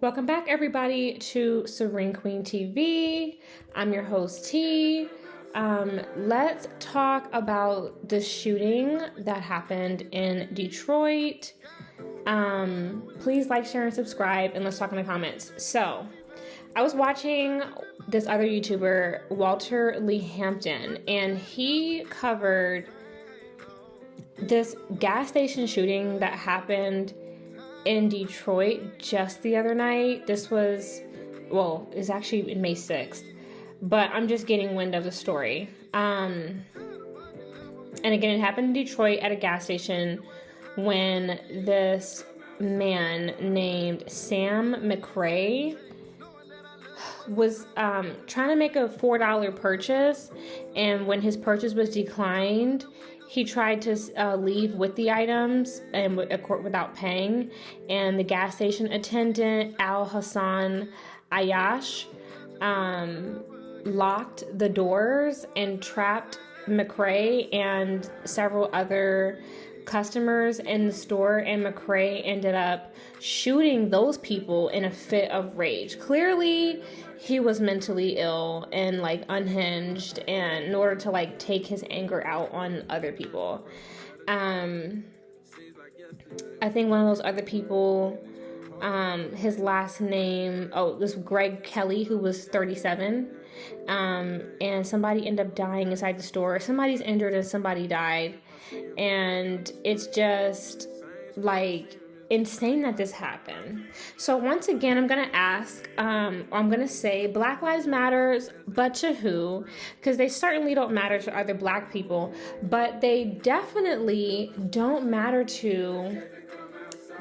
Welcome back, everybody, to Serene Queen TV. I'm your host, T. Let's talk about the shooting that happened in Detroit. Please like, share, and subscribe, and let's talk in the comments. So, I was watching this other YouTuber, Walter Lee Hampton, and he covered this gas station shooting that happened in Detroit just the other night. This was, it's actually May 6th, but I'm just getting wind of the story. And again, it happened in Detroit at a gas station when this man named Sam McRae was trying to make a $4 purchase, and when his purchase was declined, he tried to leave with the items and without paying, and the gas station attendant, Hassan Aiyash, locked the doors and trapped McRae and several other customers in the store, and McRae ended up shooting those people in a fit of rage. Clearly, he was mentally ill and unhinged, and in order to take his anger out on other people. I think one of those other people, his last name, this Greg Kelly, who was 37, and somebody ended up dying inside the store. Somebody's injured and somebody died, and it's just insane that this happened. So once again, I'm going to ask, I'm going to say Black Lives Matters, but to who? Because they certainly don't matter to other Black people, but they definitely don't matter to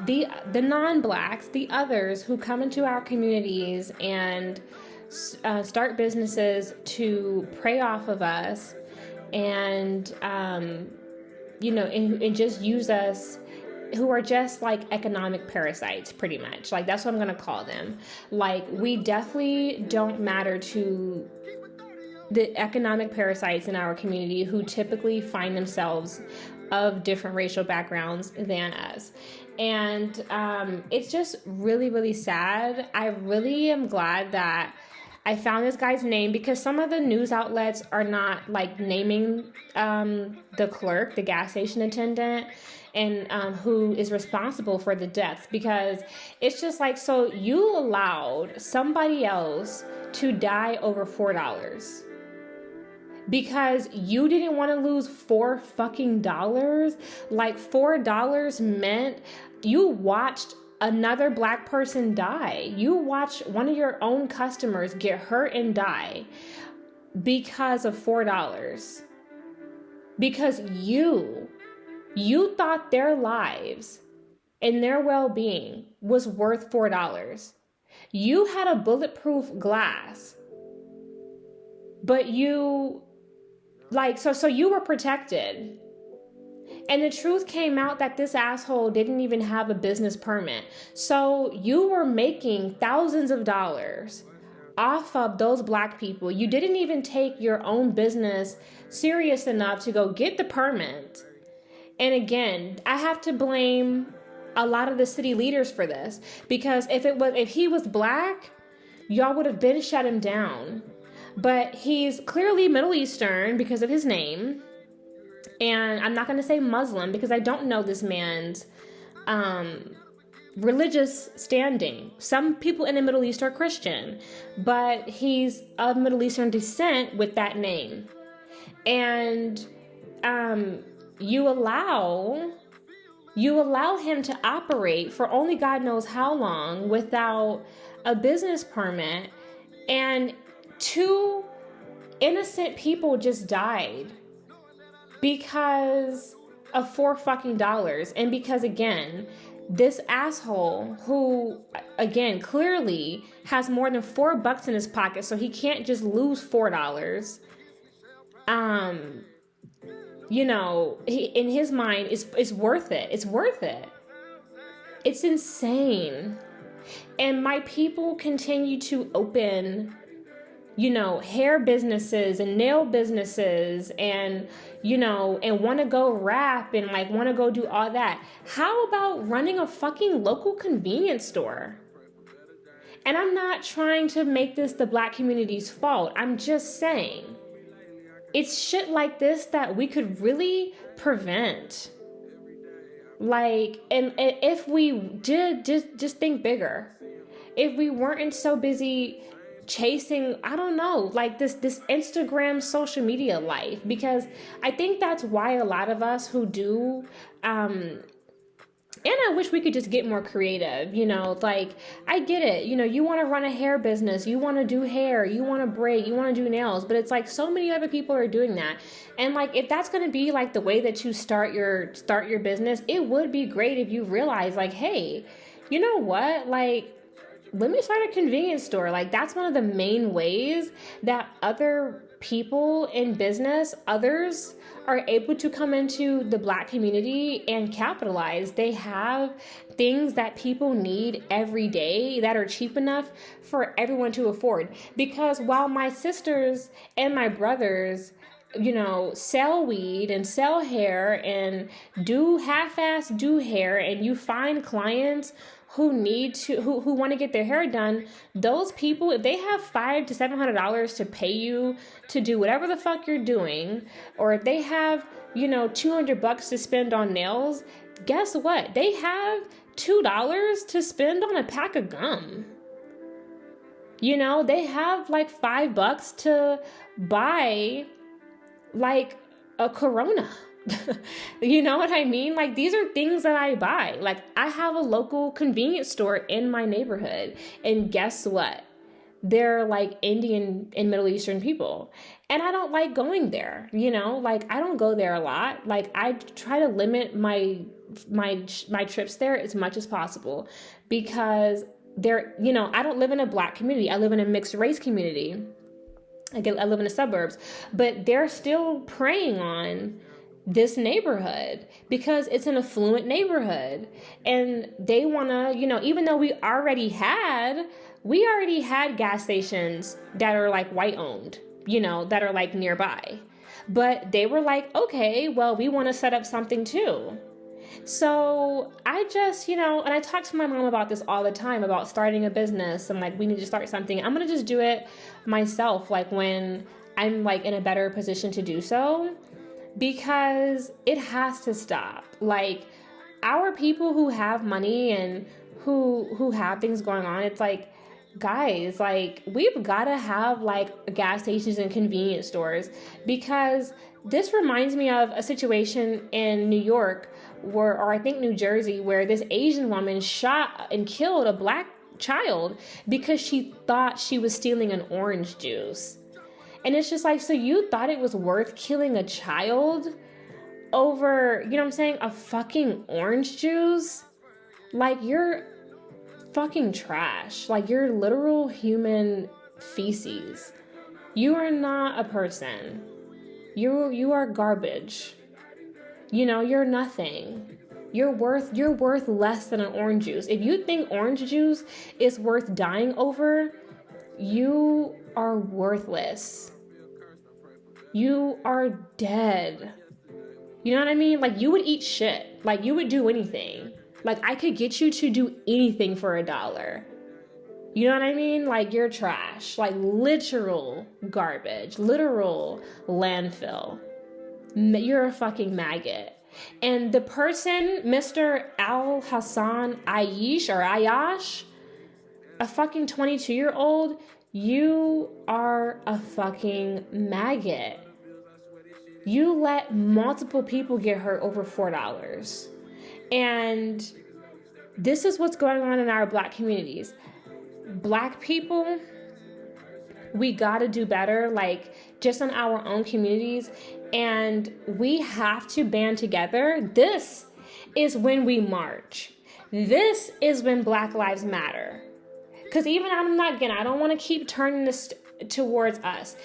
the non-Blacks, the others who come into our communities and start businesses to prey off of us and, and just use us, who are just economic parasites, pretty much. That's what I'm gonna call them. We definitely don't matter to the economic parasites in our community who typically find themselves of different racial backgrounds than us. And it's just really, really sad. I really am glad that I found this guy's name, because some of the news outlets are not naming the clerk, the gas station attendant, and who is responsible for the deaths, because it's just so you allowed somebody else to die over $4 because you didn't want to lose $4 fucking dollars. $4 meant you watched another Black person die. You watched one of your own customers get hurt and die because of $4. Because you thought their lives and their well-being was worth $4. You had a bulletproof glass, but you so you were protected. And the truth came out that this asshole didn't even have a business permit. So you were making thousands of dollars off of those Black people. You didn't even take your own business serious enough to go get the permit. And again, I have to blame a lot of the city leaders for this, because if he was Black, y'all would have been shut him down. But he's clearly Middle Eastern because of his name. And I'm not going to say Muslim, because I don't know this man's religious standing. Some people in the Middle East are Christian, but he's of Middle Eastern descent with that name. And you allow him to operate for only God knows how long without a business permit, and 2 innocent people just died because of $4 fucking dollars. And because, again, this asshole, who again clearly has more than $4 in his pocket, so he can't just lose $4. He, in his mind, it's worth it. It's worth it. It's insane. And my people continue to open, hair businesses and nail businesses and, and want to go rap and want to go do all that. How about running a fucking local convenience store? And I'm not trying to make this the Black community's fault. I'm just saying it's shit like this that we could really prevent. Like, and if we did just think bigger, if we weren't so busy chasing, I don't know, like this Instagram social media life, because I think that's why a lot of us who do, and I wish we could just get more creative, like, I get it. You want to run a hair business, you want to do hair, you want to braid, you want to do nails, but it's like so many other people are doing that. And like, if that's going to be like the way that you start your business, it would be great if you realize like, hey, you know what? Like, let me start a convenience store. Like, that's one of the main ways that other people in business, others are able to come into the Black community and capitalize. They have things that people need every day that are cheap enough for everyone to afford. Because while my sisters and my brothers, sell weed and sell hair and do half-ass do hair, and you find clients who want to get their hair done, those people, if they have $500 to $700 to pay you to do whatever the fuck you're doing, or if they have, $200 to spend on nails, guess what? They have $2 to spend on a pack of gum. They have like $5 to buy like a Corona. You know what I mean? Like, these are things that I buy. Like, I have a local convenience store in my neighborhood, and guess what? They're like Indian and Middle Eastern people, and I don't like going there. Like, I don't go there a lot. Like, I try to limit my trips there as much as possible, because they're, I don't live in a Black community. I live in a mixed race community. I live in the suburbs, but they're still preying on this neighborhood because it's an affluent neighborhood, and they want to, even though we already had gas stations that are like white owned, that are like nearby, but they were like, okay, well, we want to set up something too. So I just, and I talk to my mom about this all the time, about starting a business. I'm like, we need to start something. I'm going to just do it myself, like when I'm like in a better position to do so, because it has to stop. Like, our people who have money and who have things going on, it's like, guys, like, we've got to have like gas stations and convenience stores, because this reminds me of a situation in New York or I think New Jersey, where this Asian woman shot and killed a Black child because she thought she was stealing an orange juice. And it's just like, so you thought it was worth killing a child over, a fucking orange juice? Like, you're fucking trash. Like, you're literal human feces. You are not a person. You are garbage. You're nothing. You're worth less than an orange juice. If you think orange juice is worth dying over, you are worthless. You are dead. You know what I mean? Like, you would eat shit. Like, you would do anything. Like, I could get you to do anything for $1. You know what I mean? Like, you're trash. Like, literal garbage. Literal landfill. You're a fucking maggot. And the person, Mr. Hassan Aiyash, a fucking 22-year-old, you are a fucking maggot. You let multiple people get hurt over $4. And this is what's going on in our Black communities. Black people, we gotta do better, like, just in our own communities, and we have to band together. This is when we march. This is when Black Lives Matter. Because I don't want to keep turning this towards us.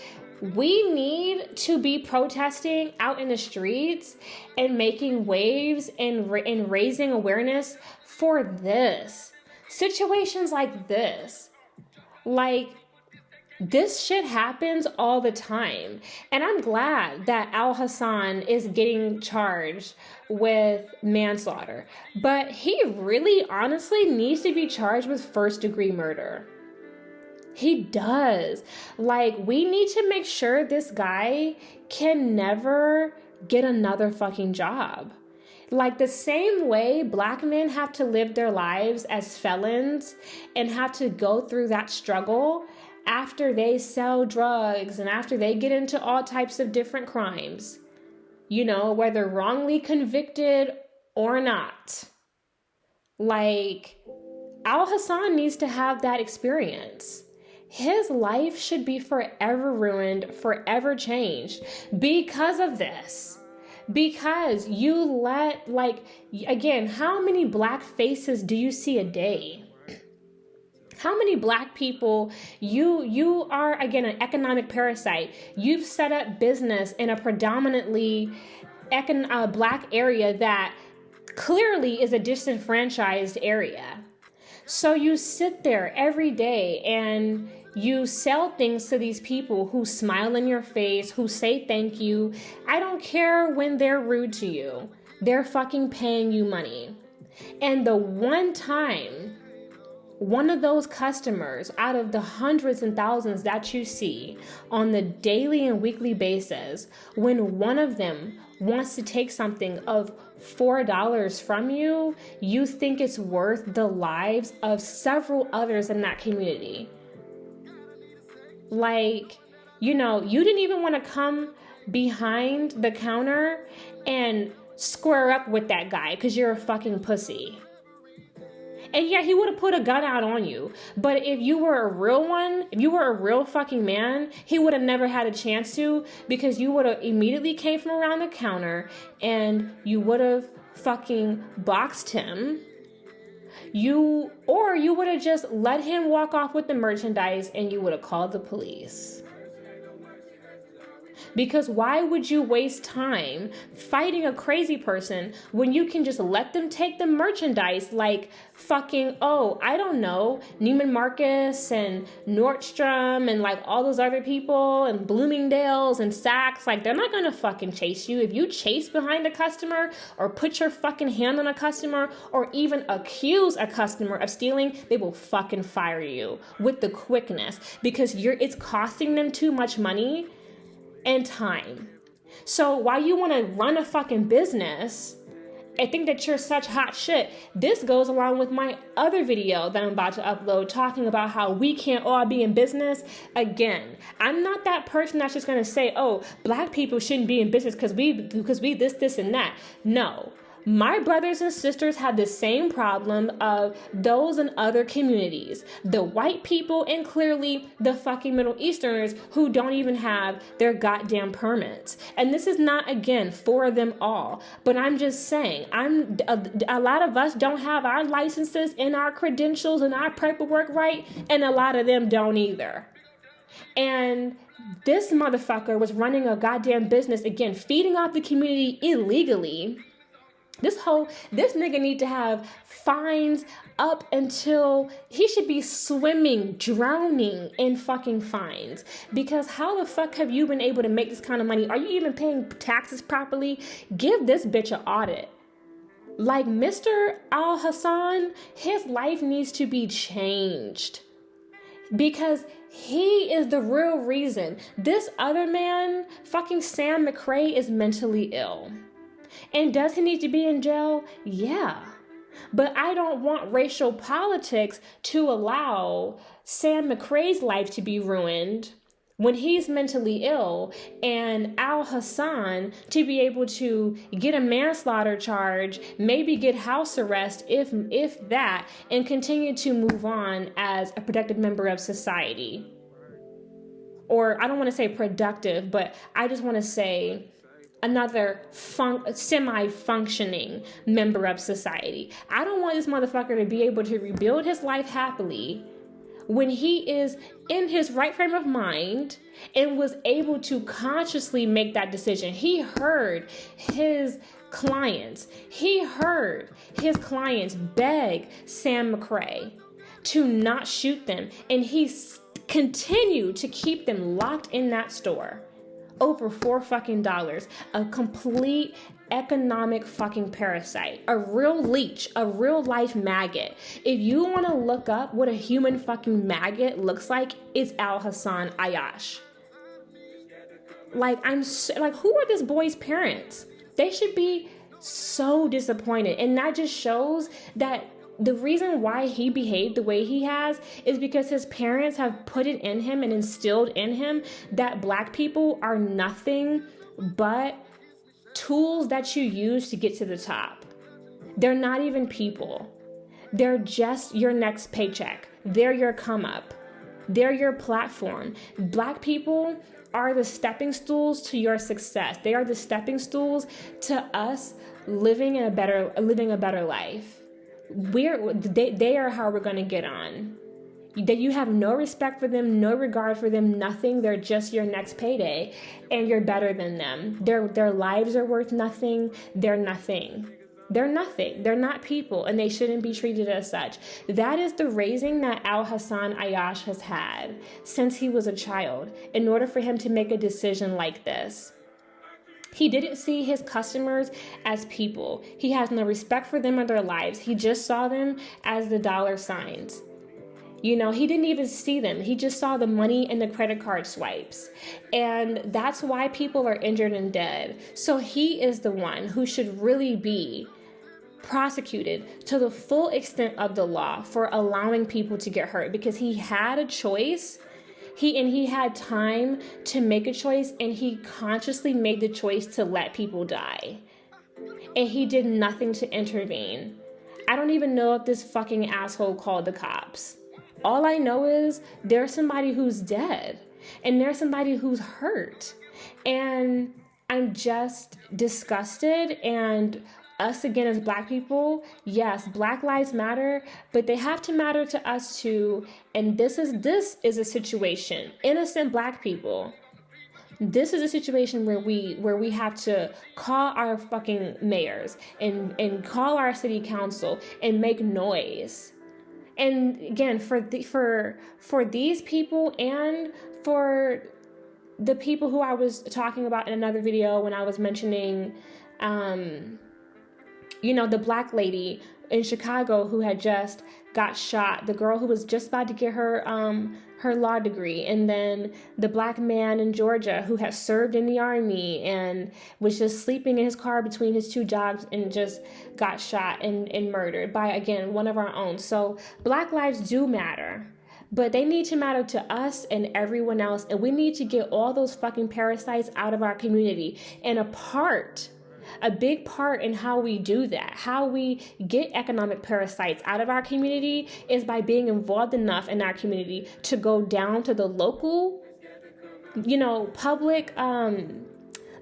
We need to be protesting out in the streets and making waves and raising awareness for this. Situations like this. Like, this shit happens all the time. And I'm glad that Al Hassan is getting charged with manslaughter. But he really honestly needs to be charged with first-degree murder. He does. Like, we need to make sure this guy can never get another fucking job. Like, the same way black men have to live their lives as felons and have to go through that struggle after they sell drugs and after they get into all types of different crimes, you know, whether wrongly convicted or not. Like, Al Hassan needs to have that experience. His life should be forever ruined, forever changed because of this. Because you let, like, again, how many black faces do you see a day? How many black people, you are, again, an economic parasite. You've set up business in a predominantly black area that clearly is a disenfranchised area. So you sit there every day and you sell things to these people who smile in your face, who say thank you. I don't care when they're rude to you. They're fucking paying you money. And the one time one of those customers out of the hundreds and thousands that you see on the daily and weekly basis, when one of them wants to take something of $4 from you, you think it's worth the lives of several others in that community. Like, you know, you didn't even want to come behind the counter and square up with that guy because you're a fucking pussy. And yeah, he would have put a gun out on you. But if you were a real one, if you were a real fucking man, he would have never had a chance to, because you would have immediately came from around the counter and you would have fucking boxed him. You would have just let him walk off with the merchandise and you would have called the police. Because why would you waste time fighting a crazy person when you can just let them take the merchandise, like fucking, oh, I don't know, Neiman Marcus and Nordstrom and like all those other people and Bloomingdale's and Saks. Like, they're not going to fucking chase you. If you chase behind a customer or put your fucking hand on a customer or even accuse a customer of stealing, they will fucking fire you with the quickness, because it's costing them too much money and time. So while you want to run a fucking business and think that you're such hot shit, this goes along with my other video that I'm about to upload talking about how we can't all be in business. Again, I'm not that person that's just going to say, oh, black people shouldn't be in business because we this and that. No. My brothers and sisters have the same problem of those in other communities. The white people and clearly the fucking Middle Easterners who don't even have their goddamn permits. And this is not, again, for them all. But I'm just saying, a lot of us don't have our licenses and our credentials and our paperwork right. And a lot of them don't either. And this motherfucker was running a goddamn business, again, feeding off the community illegally. This nigga need to have fines up until he should be swimming, drowning in fucking fines. Because how the fuck have you been able to make this kind of money? Are you even paying taxes properly? Give this bitch an audit. Like, Mr. Al Hassan, his life needs to be changed. Because he is the real reason. This other man, fucking Sam McRae, is mentally ill. And does he need to be in jail? Yeah. But I don't want racial politics to allow Sam McRae's life to be ruined when he's mentally ill, and Al Hassan to be able to get a manslaughter charge, maybe get house arrest, if that, and continue to move on as a productive member of society. Or I don't want to say productive, but I just want to say another semi-functioning member of society. I don't want this motherfucker to be able to rebuild his life happily when he is in his right frame of mind and was able to consciously make that decision. He heard his clients beg Sam McRae to not shoot them, and he continued to keep them locked in that store Over $4 a complete economic fucking parasite, a real leech, a real life maggot. If you want to look up what a human fucking maggot looks like, it's Hassan Aiyash. Like, who are this boy's parents? They should be so disappointed. And that just shows that the reason why he behaved the way he has is because his parents have put it in him and instilled in him that black people are nothing but tools that you use to get to the top. They're not even people. They're just your next paycheck. They're your come up. They're your platform. Black people are the stepping stools to your success. They are the stepping stools to us living a better life. They are how we're going to get on. That you have no respect for them, no regard for them, nothing. They're just your next payday, and you're better than them. Their lives are worth nothing. They're nothing. They're nothing. They're not people, and they shouldn't be treated as such. That is the raising that Hassan Aiyash has had since he was a child in order for him to make a decision like this. He didn't see his customers as people. He has no respect for them or their lives. He just saw them as the dollar signs. You know, he didn't even see them. He just saw the money and the credit card swipes. And that's why people are injured and dead. So he is the one who should really be prosecuted to the full extent of the law for allowing people to get hurt, because he had a choice. He had time to make a choice, and he consciously made the choice to let people die. And he did nothing to intervene. I don't even know if this fucking asshole called the cops. All I know is there's somebody who's dead, and there's somebody who's hurt. And I'm just disgusted. And us again as black people, yes, Black Lives Matter, but they have to matter to us too. And this is a situation, innocent black people. This is a situation where we have to call our fucking mayors and call our city council and make noise. And again, for these people and for the people who I was talking about in another video when I was mentioning, the black lady in Chicago who had just got shot, the girl who was just about to get her law degree, and then the black man in Georgia who had served in the army and was just sleeping in his car between his two jobs and just got shot and murdered by, again, one of our own. So Black lives do matter, but they need to matter to us and everyone else, and we need to get all those fucking parasites out of our community. And a big part in how we do that, how we get economic parasites out of our community, is by being involved enough in our community to go down to the local, public,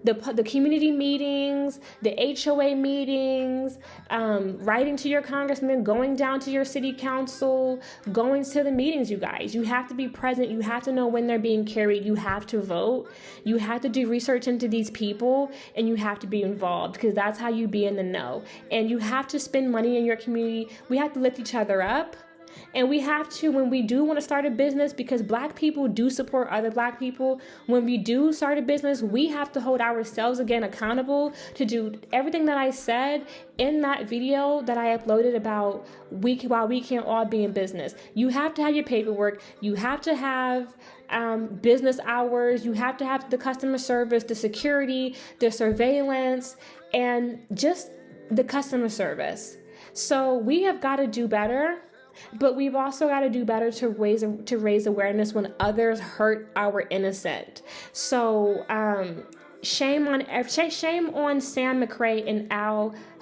the community meetings, the HOA meetings, writing to your congressman, going down to your city council, going to the meetings, you guys. You have to be present. You have to know when they're being carried. You have to vote. You have to do research into these people, and you have to be involved, because that's how you be in the know. And you have to spend money in your community. We have to lift each other up. And we have to, when we do want to start a business, because black people do support other black people, when we do start a business, we have to hold ourselves again accountable to do everything that I said in that video that I uploaded about why we can't all be in business. You have to have your paperwork. You have to have business hours. You have to have the customer service, the security, the surveillance, and just the customer service. So we have got to do better. But we've also got to do better to raise awareness when others hurt our innocent. So shame on Sam McRae and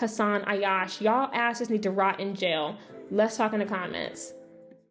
Hassan Aiyash. Y'all asses need to rot in jail. Let's talk in the comments.